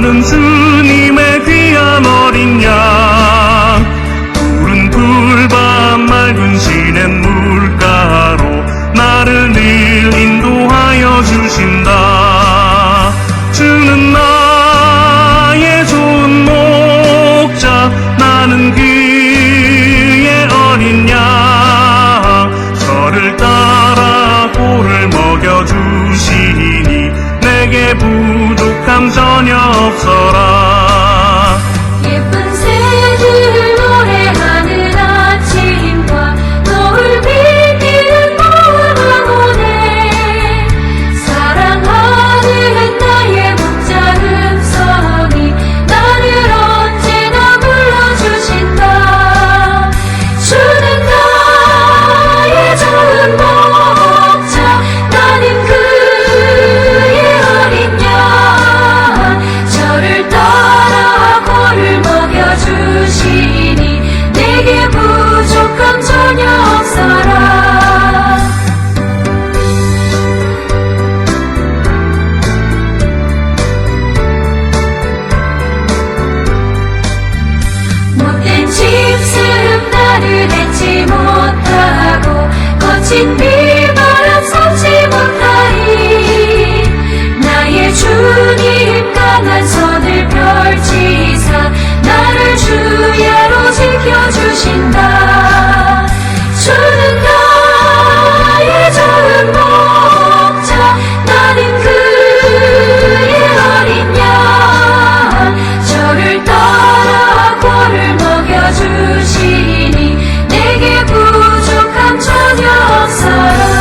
나는 주님의 귀한 어린 양, 푸른 풀밭 맑은 시냇 물가로 나를 늘 인도하여 주신다. 주는 나의 좋은 목자, 나는 그의 어린 양. 저를 따라 꼴을 먹여주시니 내게 부족함 전혀 없어라. 예쁜 새들 노래하는 아침과 노을 빛나는 밤하늘에 사랑하는 나의 목자 음성이 나를 언제나 불러주신다. 주는 나의 좋은 목자, 나는 그의 어린 양. 저를 따라 꼴을 먹여주시니 내게 부족함 전혀 없어라. 못된 짐승 나를 맺지 못하고 거친 비바람 삼지 못하리. 나의 주님 강한 손을 펼치사 나를 주야로 지켜주신다. 주는 나의 좋은 목자, 나는 그의 어린 양. 저를 따라 꼴을 먹여주시니 내게 부족함 전혀 없어라.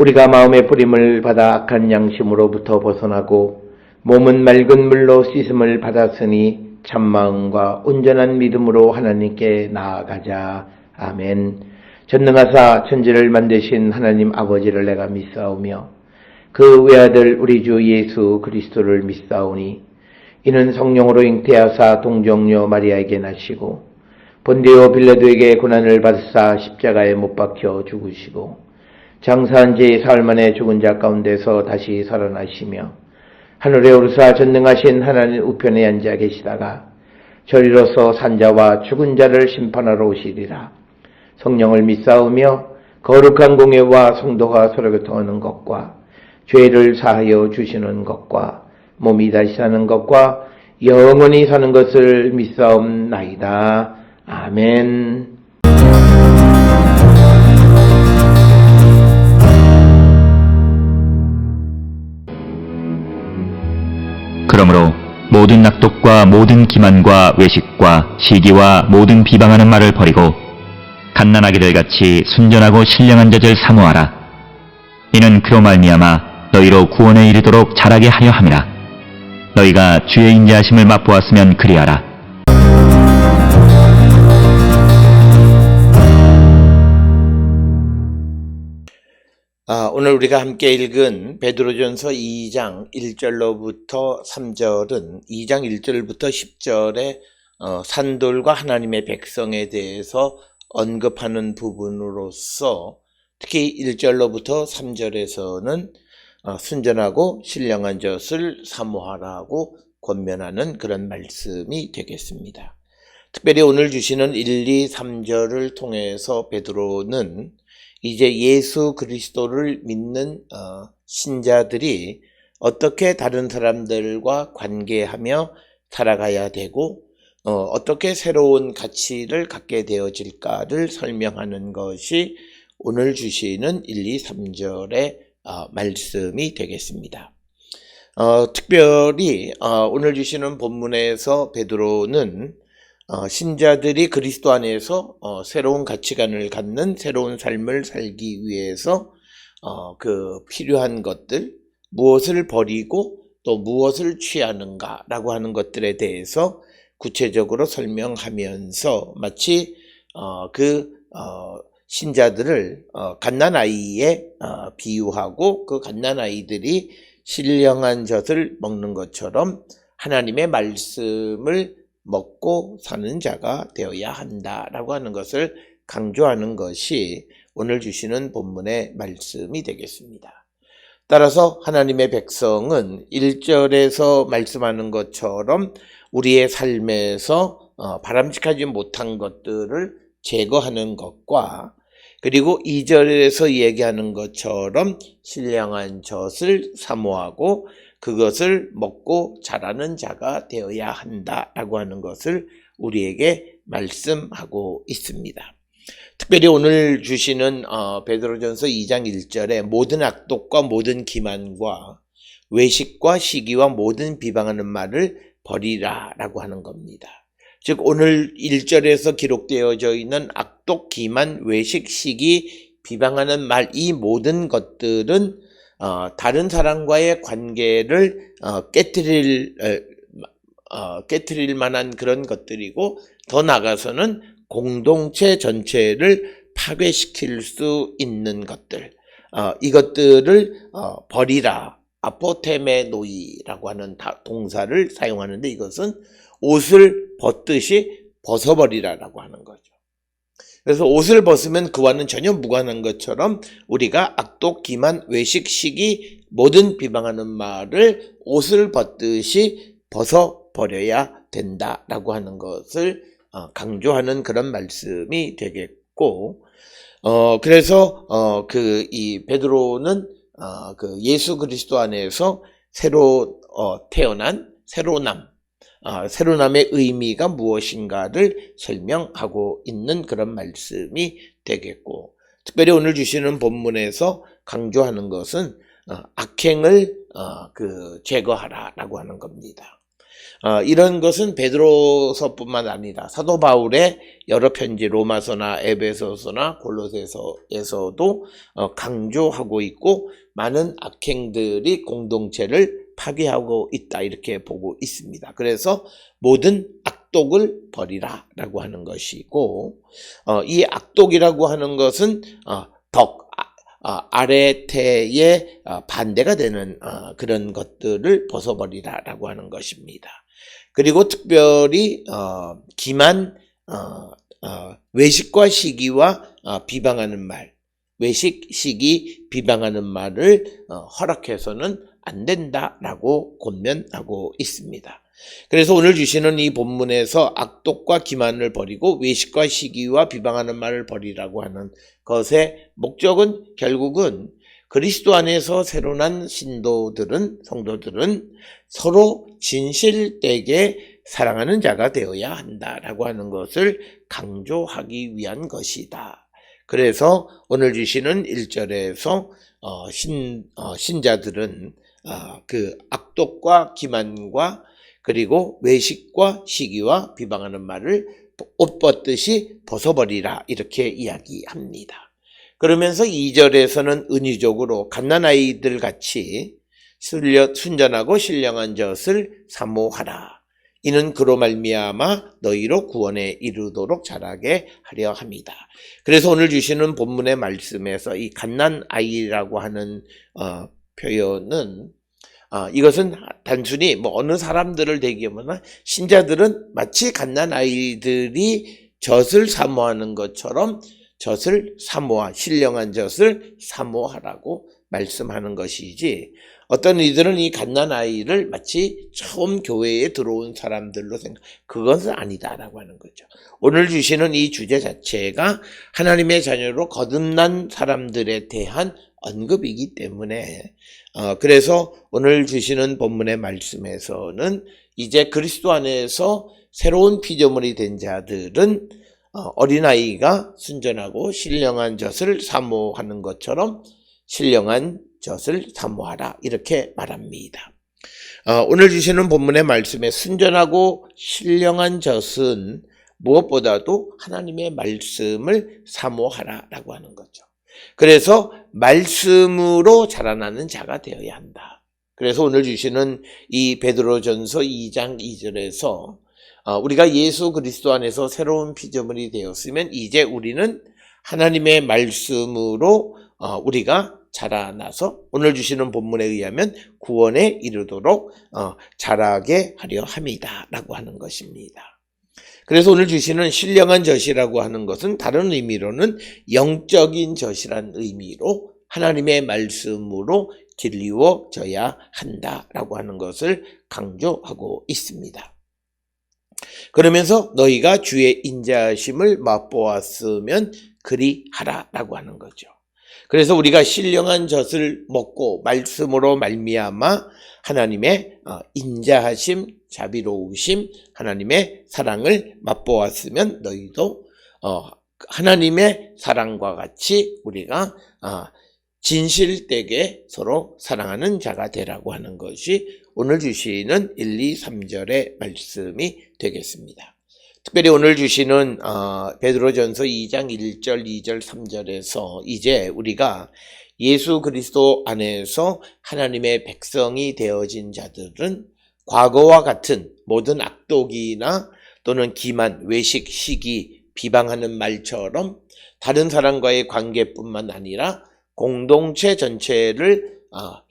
우리가 마음의 뿌림을 받아 악한 양심으로부터 벗어나고 몸은 맑은 물로 씻음을 받았으니 참마음과 온전한 믿음으로 하나님께 나아가자. 아멘. 전능하사 천지를 만드신 하나님 아버지를 내가 믿사오며 그 외아들 우리 주 예수 그리스도를 믿사오니 이는 성령으로 잉태하사 동정녀 마리아에게 나시고 본디오 빌라도에게 고난을 받으사 십자가에 못 박혀 죽으시고 장사한 지 사흘 만에 죽은 자 가운데서 다시 살아나시며 하늘에 오르사 전능하신 하나님 우편에 앉아 계시다가 저리로서 산자와 죽은 자를 심판하러 오시리라. 성령을 믿사오며 거룩한 공예와 성도가 서로 교통하는 것과 죄를 사하여 주시는 것과 몸이 다시 사는 것과 영원히 사는 것을 믿사옵나이다. 아멘. 그러므로 모든 낙독과 모든 기만과 외식과 시기와 모든 비방하는 말을 버리고 갓난아기들 같이 순전하고 신령한 젖을 사모하라. 이는 그로 말미암아 너희로 구원에 이르도록 자라게 하려 함이라. 너희가 주의 인자하심을 맛보았으면 그리하라. 오늘 우리가 함께 읽은 베드로전서 2장 1절로부터 3절은 2장 1절부터 10절에 산돌과 하나님의 백성에 대해서 언급하는 부분으로서 특히 1절로부터 3절에서는 순전하고 신령한 젖을 사모하라고 권면하는 그런 말씀이 되겠습니다. 특별히 오늘 주시는 1, 2, 3절을 통해서 베드로는 이제 예수 그리스도를 믿는 신자들이 어떻게 다른 사람들과 관계하며 살아가야 되고 어떻게 새로운 가치를 갖게 되어질까를 설명하는 것이 오늘 주시는 1, 2, 3절의 말씀이 되겠습니다. 특별히 오늘 주시는 본문에서 베드로는 신자들이 그리스도 안에서 새로운 가치관을 갖는 새로운 삶을 살기 위해서 그 필요한 것들, 무엇을 버리고 또 무엇을 취하는가라고 하는 것들에 대해서 구체적으로 설명하면서 마치 신자들을 갓난아이에 비유하고 그 갓난아이들이 신령한 젖을 먹는 것처럼 하나님의 말씀을 먹고 사는 자가 되어야 한다라고 하는 것을 강조하는 것이 오늘 주시는 본문의 말씀이 되겠습니다. 따라서 하나님의 백성은 1절에서 말씀하는 것처럼 우리의 삶에서 바람직하지 못한 것들을 제거하는 것과 그리고 2절에서 얘기하는 것처럼 신령한 젖을 사모하고 그것을 먹고 자라는 자가 되어야 한다라고 하는 것을 우리에게 말씀하고 있습니다. 특별히 오늘 주시는 베드로전서 2장 1절에 모든 악독과 모든 기만과 외식과 시기와 모든 비방하는 말을 버리라 라고 하는 겁니다. 즉 오늘 1절에서 기록되어져 있는 악독, 기만, 외식, 시기, 비방하는 말, 이 모든 것들은 다른 사람과의 관계를 깨트릴 만한 그런 것들이고 더 나아가서는 공동체 전체를 파괴시킬 수 있는 것들, 이것들을 버리라, 아포테메노이라고 하는 동사를 사용하는데 이것은 옷을 벗듯이 벗어버리라라고 하는 거죠. 그래서 옷을 벗으면 그와는 전혀 무관한 것처럼 우리가 악독, 기만, 외식, 시기, 모든 비방하는 말을 옷을 벗듯이 벗어버려야 된다라고 하는 것을 강조하는 그런 말씀이 되겠고, 그래서 이 베드로는 그 예수 그리스도 안에서 새로 태어난 새로남의 의미가 무엇인가를 설명하고 있는 그런 말씀이 되겠고, 특별히 오늘 주시는 본문에서 강조하는 것은 악행을 제거하라라고 하는 겁니다. 이런 것은 베드로서뿐만 아니라 사도 바울의 여러 편지 로마서나 에베소서나 골로새서에서도 강조하고 있고 많은 악행들이 공동체를 파괴하고 있다 이렇게 보고 있습니다. 그래서 모든 악독을 버리라라고 하는 것이고 이 악독이라고 하는 것은 아레테의 반대가 되는 그런 것들을 벗어버리라라고 하는 것입니다. 그리고 특별히 기만, 외식과 시기와 비방하는 말, 외식, 시기, 비방하는 말을 허락해서는 안 된다라고 권면하고 있습니다. 그래서 오늘 주시는 이 본문에서 악독과 기만을 버리고 외식과 시기와 비방하는 말을 버리라고 하는 것의 목적은 결국은 그리스도 안에서 새로 난 성도들은 서로 진실되게 사랑하는 자가 되어야 한다라고 하는 것을 강조하기 위한 것이다. 그래서 오늘 주시는 1절에서 신자들은 그 악독과 기만과 그리고 외식과 시기와 비방하는 말을 옷 벗듯이 벗어버리라 이렇게 이야기합니다. 그러면서 2절에서는 은유적으로 갓난아이들 같이 순전하고 신령한 젖을 사모하라. 이는 그로 말미암아 너희로 구원에 이르도록 자라게 하려 함이다. 그래서 오늘 주시는 본문의 말씀에서 이 갓난아이라고 하는 표현은 이것은 단순히 어느 사람들을 대기하거나 신자들은 마치 갓난아이들이 젖을 사모하는 것처럼 젖을 신령한 젖을 사모하라고 말씀하는 것이지, 어떤 이들은 이 갓난아이를 마치 처음 교회에 들어온 사람들로 그것은 아니다라고 하는 거죠. 오늘 주시는 이 주제 자체가 하나님의 자녀로 거듭난 사람들에 대한 언급이기 때문에 그래서 오늘 주시는 본문의 말씀에서는 이제 그리스도 안에서 새로운 피조물이 된 자들은 어린아이가 순전하고 신령한 젖을 사모하는 것처럼 신령한 젖을 사모하라, 이렇게 말합니다. 오늘 주시는 본문의 말씀에 순전하고 신령한 젖은 무엇보다도 하나님의 말씀을 사모하라라고 하는 거죠. 그래서 말씀으로 자라나는 자가 되어야 한다. 그래서 오늘 주시는 이 베드로전서 2장 2절에서 우리가 예수 그리스도 안에서 새로운 피조물이 되었으면 이제 우리는 하나님의 말씀으로 우리가 자라나서 오늘 주시는 본문에 의하면 구원에 이르도록 자라게 하려 함이다 라고 하는 것입니다. 그래서 오늘 주시는 신령한 젖이라고 하는 것은 다른 의미로는 영적인 젖이란 의미로 하나님의 말씀으로 길리워져야 한다라고 하는 것을 강조하고 있습니다. 그러면서 너희가 주의 인자하심을 맛보았으면 그리하라라고 하는 거죠. 그래서 우리가 신령한 젖을 먹고 말씀으로 말미암아 하나님의 인자하심, 자비로우심, 하나님의 사랑을 맛보았으면 너희도 하나님의 사랑과 같이 우리가 진실되게 서로 사랑하는 자가 되라고 하는 것이 오늘 주시는 1, 2, 3절의 말씀이 되겠습니다. 특별히 오늘 주시는 베드로전서 2장 1절, 2절, 3절에서 이제 우리가 예수 그리스도 안에서 하나님의 백성이 되어진 자들은 과거와 같은 모든 악독이나 또는 기만, 외식, 시기, 비방하는 말처럼 다른 사람과의 관계뿐만 아니라 공동체 전체를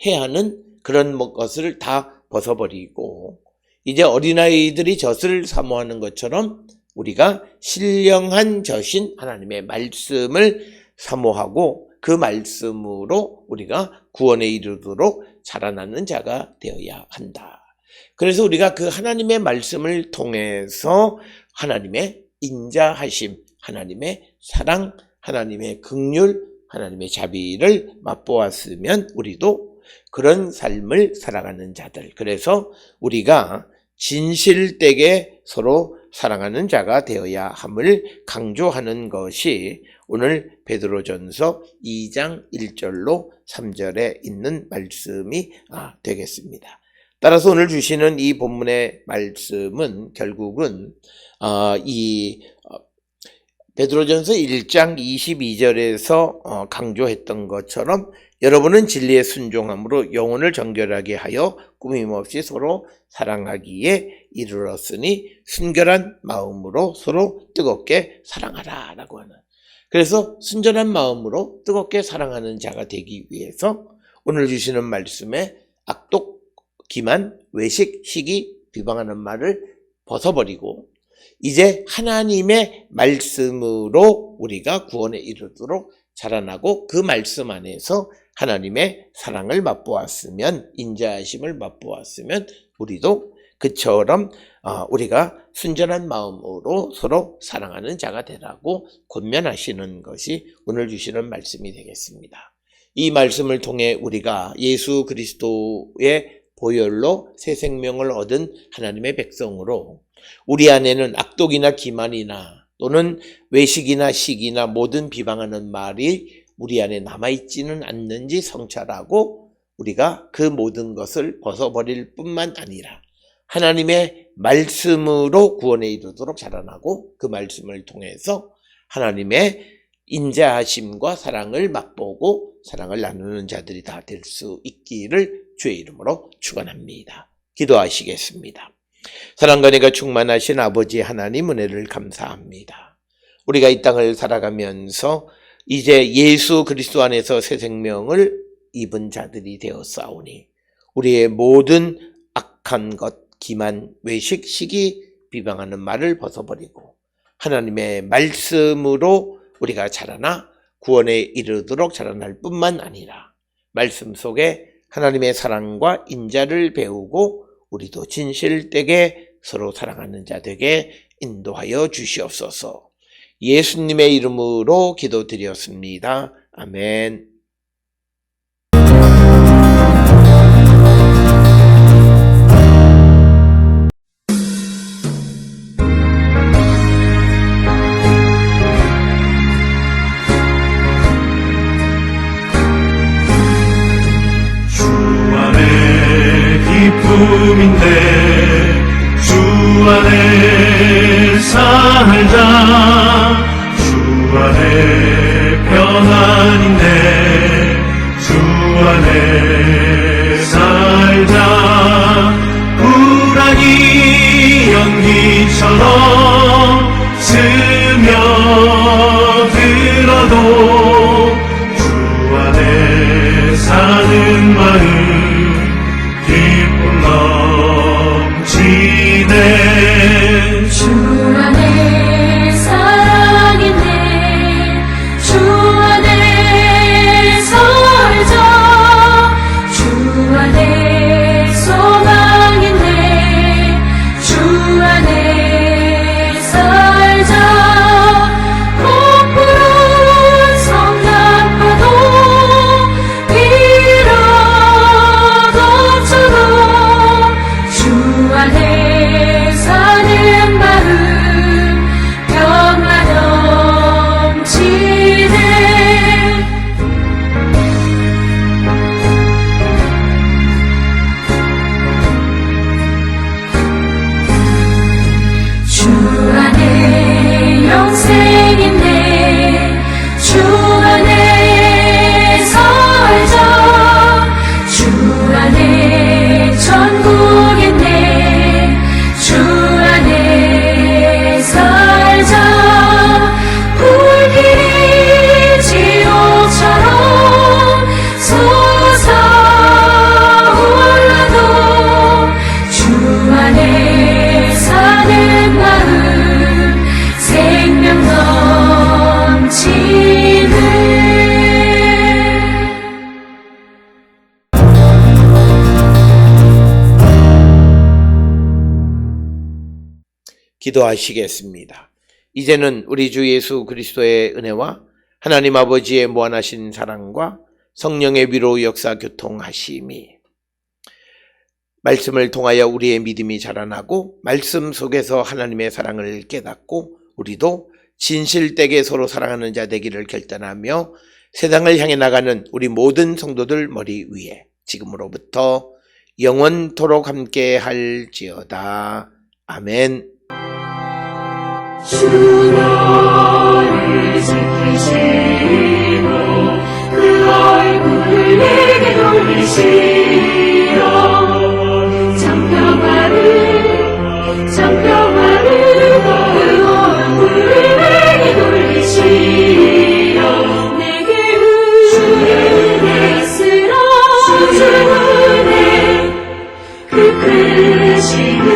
해하는 그런 것을 다 벗어버리고 이제 어린아이들이 젖을 사모하는 것처럼 우리가 신령한 젖인 하나님의 말씀을 사모하고 그 말씀으로 우리가 구원에 이르도록 자라나는 자가 되어야 한다. 그래서 우리가 그 하나님의 말씀을 통해서 하나님의 인자하심, 하나님의 사랑, 하나님의 긍휼, 하나님의 자비를 맛보았으면 우리도 그런 삶을 살아가는 자들, 그래서 우리가 진실되게 서로 사랑하는 자가 되어야 함을 강조하는 것이 오늘 베드로전서 2장 1절로 3절에 있는 말씀이 되겠습니다. 따라서 오늘 주시는 이 본문의 말씀은 결국은 이 베드로전서 1장 22절에서 강조했던 것처럼 여러분은 진리에 순종함으로 영혼을 정결하게 하여 꾸밈없이 서로 사랑하기에 이르렀으니 순결한 마음으로 서로 뜨겁게 사랑하라 라고 하는, 그래서 순전한 마음으로 뜨겁게 사랑하는 자가 되기 위해서 오늘 주시는 말씀에 악독, 기만, 외식, 시기, 비방하는 말을 벗어버리고 이제 하나님의 말씀으로 우리가 구원에 이르도록 자라나고 그 말씀 안에서 하나님의 사랑을 맛보았으면, 인자하심을 맛보았으면 우리도 그처럼 우리가 순전한 마음으로 서로 사랑하는 자가 되라고 권면하시는 것이 오늘 주시는 말씀이 되겠습니다. 이 말씀을 통해 우리가 예수 그리스도의 보혈로 새 생명을 얻은 하나님의 백성으로 우리 안에는 악독이나 기만이나 또는 외식이나 시기나 모든 비방하는 말이 우리 안에 남아있지는 않는지 성찰하고 우리가 그 모든 것을 벗어버릴 뿐만 아니라 하나님의 말씀으로 구원에 이르도록 자라나고 그 말씀을 통해서 하나님의 인자하심과 사랑을 맛보고 사랑을 나누는 자들이 다 될 수 있기를 주의 이름으로 축원합니다. 기도하시겠습니다. 사랑과 은혜가 충만하신 아버지 하나님 은혜를 감사합니다. 우리가 이 땅을 살아가면서 이제 예수 그리스도 안에서 새 생명을 입은 자들이 되었사오니 우리의 모든 악한 것, 기만, 외식, 시기, 비방하는 말을 벗어버리고 하나님의 말씀으로 우리가 자라나 구원에 이르도록 자라날 뿐만 아니라 말씀 속에 하나님의 사랑과 인자를 배우고 우리도 진실되게 서로 사랑하는 자 되게 인도하여 주시옵소서. 예수님의 이름으로 기도드렸습니다. 아멘. 주 안에 기쁨인데 주 안에 살자. 주 안에 평안인데 주 안에 살자. 불안이 연기처럼 스며들어도 주 안에 사는 마음 기쁨 넘치네. 주 안에 사랑있네. 주 안에 살자. 주 안에 소망있네. 주 안에 살자. 폭풍 성난파도 비로도쳐도 주 안에 사는 마음 평안 넘치네. 주 안에 영생있네. 주 안에 살자. 주 안에 천국있네. 주 안에 살자. 불길이 지옥처럼 솟아올라도 주 안에 사는 마음 생명 넘치네. 기도하시겠습니다. 이제는 우리 주 예수 그리스도의 은혜와 하나님 아버지의 무한하신 사랑과 성령의 위로 역사 교통하심이 말씀을 통하여 우리의 믿음이 자라나고 말씀 속에서 하나님의 사랑을 깨닫고 우리도 진실되게 서로 사랑하는 자 되기를 결단하며 세상을 향해 나가는 우리 모든 성도들 머리 위에 지금으로부터 영원토록 함께 할지어다. 아멘. 주 너를 지키시고 그 얼굴을 내게 돌리시어 장평화를 그 얼굴을 내게 돌리시어 내게 주의 은혜 쓰라. 그 크신 은혜